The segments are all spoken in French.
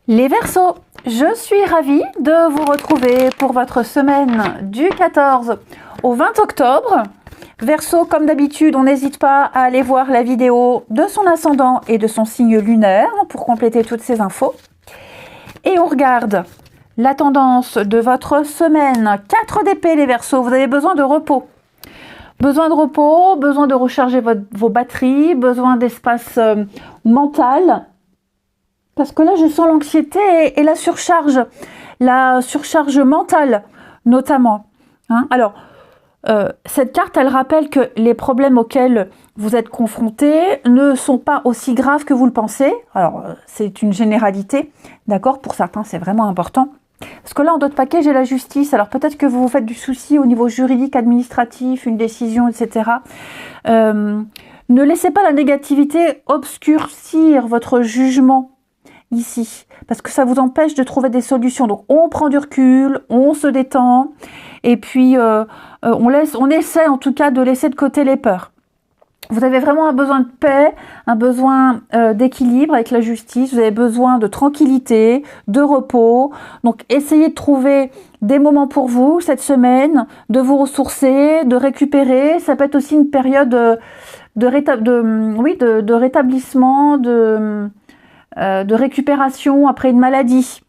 Les Verseaux, je suis ravie de vous retrouver pour votre semaine du 14 au 20 octobre. Verseau, comme d'habitude, on n'hésite pas à aller voir la vidéo de son ascendant et de son signe lunaire pour compléter toutes ces infos. Et on regarde la tendance de votre semaine. 4 d'épée les Verseaux, vous avez besoin de repos. Besoin de repos, besoin de recharger vos batteries, besoin d'espace mental. Parce que là, je sens l'anxiété et la surcharge mentale, notamment. Alors, cette carte, elle rappelle que les problèmes auxquels vous êtes confrontés ne sont pas aussi graves que vous le pensez. Alors, c'est une généralité, d'accord? Pour certains, c'est vraiment important. Parce que là, en dos de paquet, j'ai la justice. Alors, peut-être que vous vous faites du souci au niveau juridique, administratif, une décision, etc. Ne laissez pas la négativité obscurcir votre jugement ici, parce que ça vous empêche de trouver des solutions. Donc on prend du recul, on se détend, et puis on essaie en tout cas de laisser de côté les peurs. Vous avez vraiment un besoin de paix, un besoin d'équilibre avec la justice, vous avez besoin de tranquillité, de repos. Donc essayez de trouver des moments pour vous cette semaine, de vous ressourcer, de récupérer. Ça peut être aussi une période de rétablissement, de récupération après une maladie.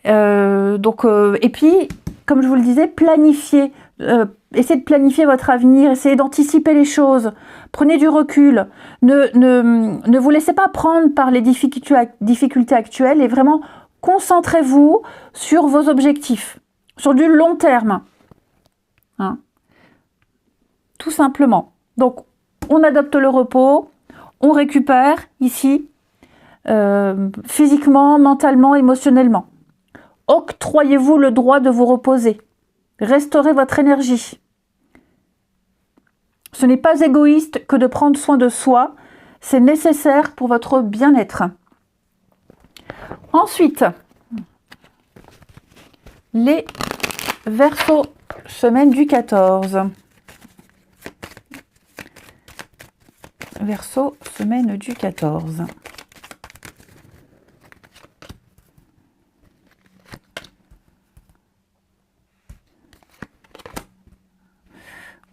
Et puis, comme je vous le disais, planifiez. Essayez de planifier votre avenir, essayez d'anticiper les choses. Prenez du recul. Ne vous laissez pas prendre par les difficultés actuelles et vraiment concentrez-vous sur vos objectifs, sur du long terme. Tout simplement. Donc, on adopte le repos, on récupère ici, physiquement, mentalement, émotionnellement. Octroyez-vous le droit de vous reposer. Restaurez votre énergie. Ce n'est pas égoïste que de prendre soin de soi. C'est nécessaire pour votre bien-être. Ensuite, les Verseaux, semaine du 14. Verseau, semaine du 14.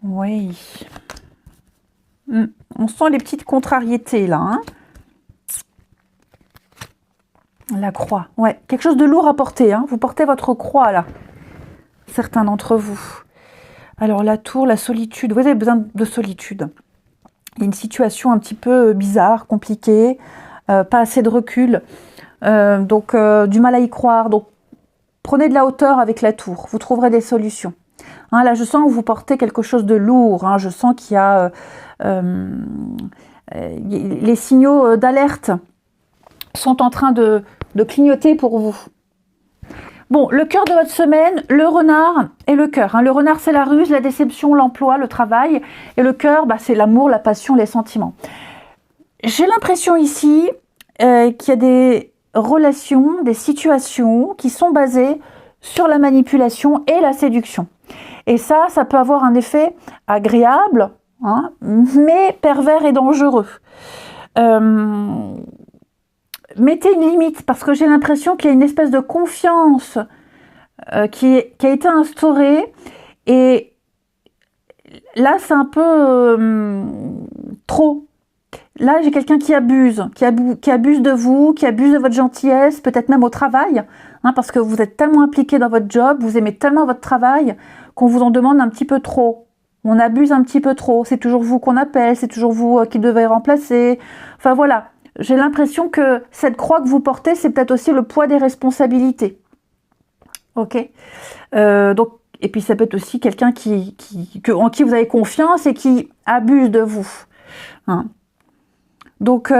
Oui. On sent les petites contrariétés là. La croix. Ouais, quelque chose de lourd à porter. Vous portez votre croix là. Certains d'entre vous. Alors la tour, la solitude. Vous avez besoin de solitude. Il y a une situation un petit peu bizarre, compliquée. Pas assez de recul. Donc du mal à y croire. Donc prenez de la hauteur avec la tour. Vous trouverez des solutions. Là, je sens que vous portez quelque chose de lourd. Je sens qu'il y a les signaux d'alerte sont en train de clignoter pour vous. Bon, le cœur de votre semaine, le renard et le cœur. Le renard, c'est la ruse, la déception, l'emploi, le travail. Et le cœur, c'est l'amour, la passion, les sentiments. J'ai l'impression ici qu'il y a des relations, des situations qui sont basées sur la manipulation et la séduction. Et ça peut avoir un effet agréable, mais pervers et dangereux. Mettez une limite, parce que j'ai l'impression qu'il y a une espèce de confiance qui a été instaurée. Et là, c'est un peu trop. Là, j'ai quelqu'un qui abuse de vous, qui abuse de votre gentillesse, peut-être même au travail, parce que vous êtes tellement impliqué dans votre job, vous aimez tellement votre travail, qu'on vous en demande un petit peu trop. On abuse un petit peu trop. C'est toujours vous qu'on appelle, c'est toujours vous qui devez remplacer. Enfin voilà, j'ai l'impression que cette croix que vous portez, c'est peut-être aussi le poids des responsabilités. Ok. Et puis ça peut être aussi quelqu'un en qui vous avez confiance et qui abuse de vous. Donc,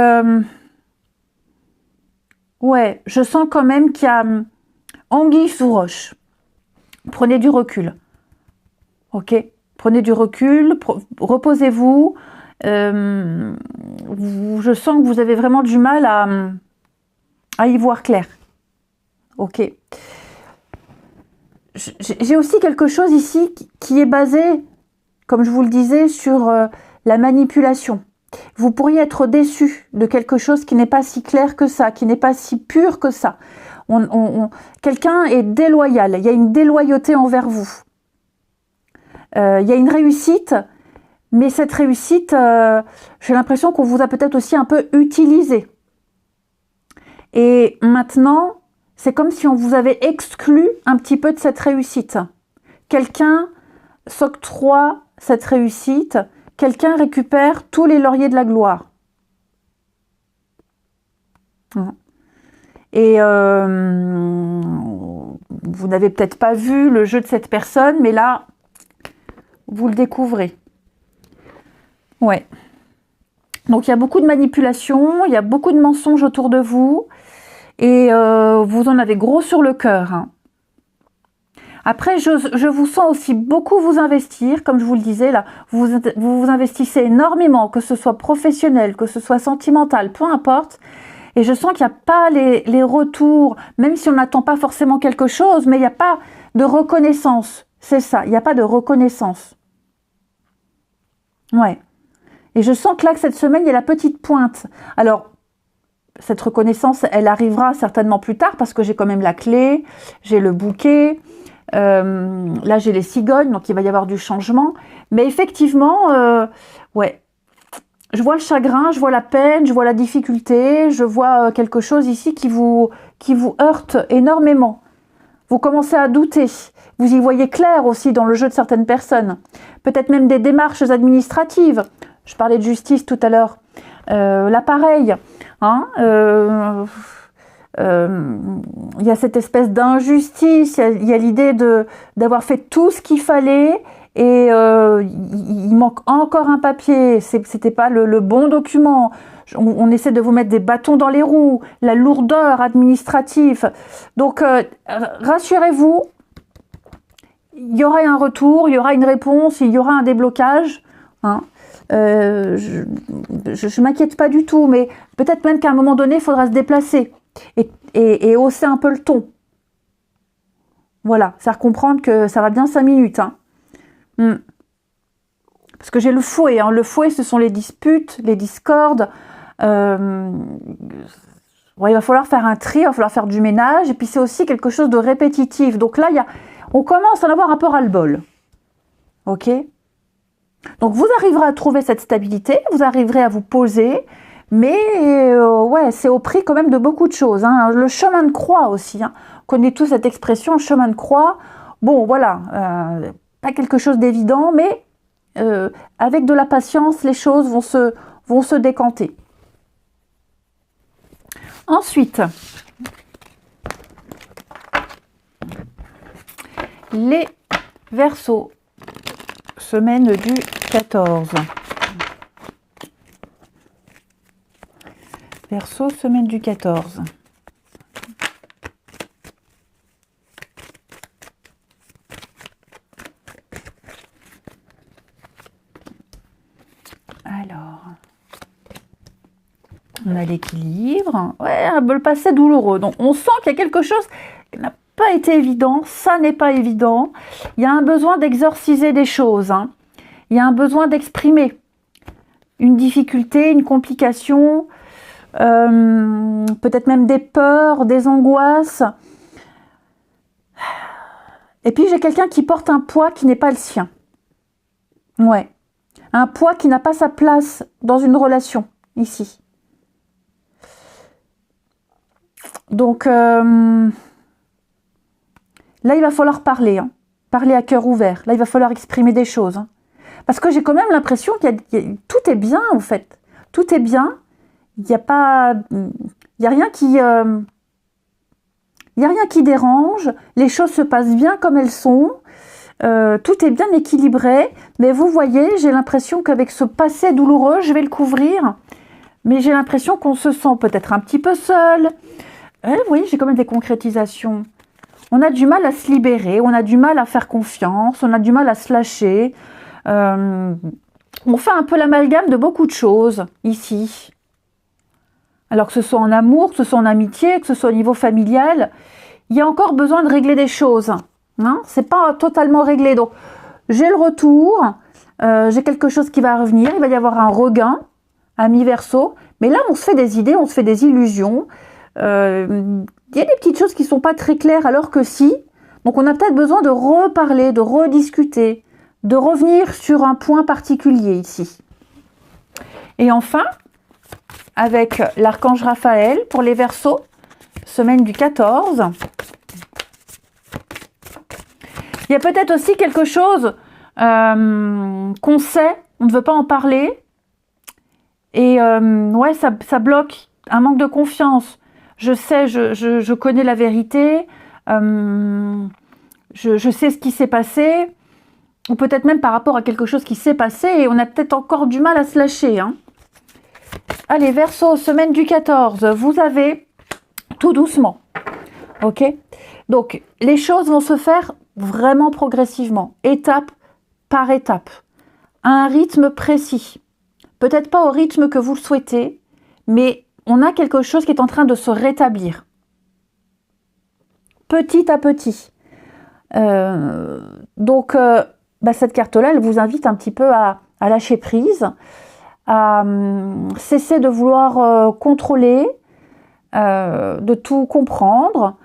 ouais, je sens quand même qu'il y a anguille sous roche. Prenez du recul. Ok, prenez du recul, reposez-vous. Je sens que vous avez vraiment du mal à y voir clair. Ok. J'ai aussi quelque chose ici qui est basé, comme je vous le disais, sur la manipulation. Vous pourriez être déçu de quelque chose qui n'est pas si clair que ça, qui n'est pas si pur que ça. Quelqu'un est déloyal, il y a une déloyauté envers vous. Il y a une réussite, mais cette réussite, j'ai l'impression qu'on vous a peut-être aussi un peu utilisé. Et maintenant, c'est comme si on vous avait exclu un petit peu de cette réussite. Quelqu'un s'octroie cette réussite, quelqu'un récupère tous les lauriers de la gloire. Et vous n'avez peut-être pas vu le jeu de cette personne, mais là, vous le découvrez. Ouais. Donc, il y a beaucoup de manipulation, il y a beaucoup de mensonges autour de vous, et vous en avez gros sur le cœur. Hein. Après, je vous sens aussi beaucoup vous investir, comme je vous le disais, là, vous investissez énormément, que ce soit professionnel, que ce soit sentimental, peu importe. Et je sens qu'il n'y a pas les retours, même si on n'attend pas forcément quelque chose, mais il n'y a pas de reconnaissance. C'est ça, il n'y a pas de reconnaissance. Ouais. Et je sens que là, que cette semaine, il y a la petite pointe. Alors, cette reconnaissance, elle arrivera certainement plus tard, parce que j'ai quand même la clé, j'ai le bouquet, là j'ai les cigognes, donc il va y avoir du changement. Mais effectivement, ouais. Je vois le chagrin, je vois la peine, je vois la difficulté, je vois quelque chose ici qui vous heurte énormément. Vous commencez à douter. Vous y voyez clair aussi dans le jeu de certaines personnes. Peut-être même des démarches administratives. Je parlais de justice tout à l'heure. Là, pareil. Hein, y a cette espèce d'injustice. Il y a l'idée d'avoir fait tout ce qu'il fallait. Et il manque encore un papier, c'était pas le bon document. On essaie de vous mettre des bâtons dans les roues, la lourdeur administrative. Donc rassurez-vous, il y aura un retour, il y aura une réponse, il y aura un déblocage. Hein. Je m'inquiète pas du tout, mais peut-être même qu'à un moment donné, il faudra se déplacer et hausser un peu le ton. Voilà, faire comprendre que ça va bien 5 minutes. Hein. Parce que j'ai le fouet. Hein. Le fouet, ce sont les disputes, les discordes. Ouais, il va falloir faire un tri, il va falloir faire du ménage. Et puis, c'est aussi quelque chose de répétitif. Donc là, on commence à en avoir un peu ras-le-bol. OK ? Donc, vous arriverez à trouver cette stabilité. Vous arriverez à vous poser. Mais, ouais, c'est au prix quand même de beaucoup de choses. Hein. Le chemin de croix aussi. Hein. On connaît tous cette expression, chemin de croix. Bon, voilà. Pas quelque chose d'évident, mais avec de la patience, les choses vont se décanter. Ensuite, les Verseaux, semaine du 14. Verseau, semaine du 14. Alors, on a l'équilibre. Ouais, le passé douloureux. Donc, on sent qu'il y a quelque chose qui n'a pas été évident. Ça n'est pas évident. Il y a un besoin d'exorciser des choses. Hein. Il y a un besoin d'exprimer une difficulté, une complication, peut-être même des peurs, des angoisses. Et puis, j'ai quelqu'un qui porte un poids qui n'est pas le sien. Ouais. Un poids qui n'a pas sa place dans une relation, ici. Donc, là, il va falloir parler. Hein. Parler à cœur ouvert. Là, il va falloir exprimer des choses. Hein. Parce que j'ai quand même l'impression tout est bien, en fait. Tout est bien. Il n'y a pas... Il n'y a rien qui... il n'y a rien qui dérange. Les choses se passent bien comme elles sont. Tout est bien équilibré, mais vous voyez, j'ai l'impression qu'avec ce passé douloureux, je vais le couvrir, mais j'ai l'impression qu'on se sent peut-être un petit peu seul. Oui, j'ai quand même des concrétisations. On a du mal à se libérer, on a du mal à faire confiance, on a du mal à se lâcher. On fait un peu l'amalgame de beaucoup de choses ici. Alors que ce soit en amour, que ce soit en amitié, que ce soit au niveau familial, il y a encore besoin de régler des choses. Hein, c'est pas totalement réglé. Donc, j'ai le retour, j'ai quelque chose qui va revenir, il va y avoir un regain amis Verseau, mais là on se fait des idées, on se fait des illusions. Il y a des petites choses qui ne sont pas très claires alors que si. Donc on a peut-être besoin de reparler, de rediscuter, de revenir sur un point particulier ici. Et enfin, avec l'archange Raphaël pour les Verseaux, semaine du 14. Il y a peut-être aussi quelque chose qu'on sait, on ne veut pas en parler. Et ouais, ça bloque, un manque de confiance. Je sais, je connais la vérité, je sais ce qui s'est passé, ou peut-être même par rapport à quelque chose qui s'est passé, et on a peut-être encore du mal à se lâcher. Hein. Allez, Verseau, semaine du 14, vous avez tout doucement. Ok? Donc, les choses vont se faire vraiment progressivement, étape par étape, à un rythme précis. Peut-être pas au rythme que vous le souhaitez, mais on a quelque chose qui est en train de se rétablir. Petit à petit. Donc, cette carte-là, elle vous invite un petit peu à lâcher prise, à cesser de vouloir contrôler, de tout comprendre,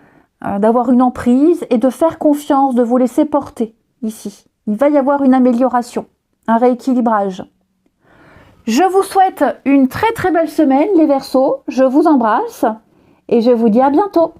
d'avoir une emprise et de faire confiance, de vous laisser porter ici. Il va y avoir une amélioration, un rééquilibrage. Je vous souhaite une très très belle semaine les Verseaux, je vous embrasse et je vous dis à bientôt.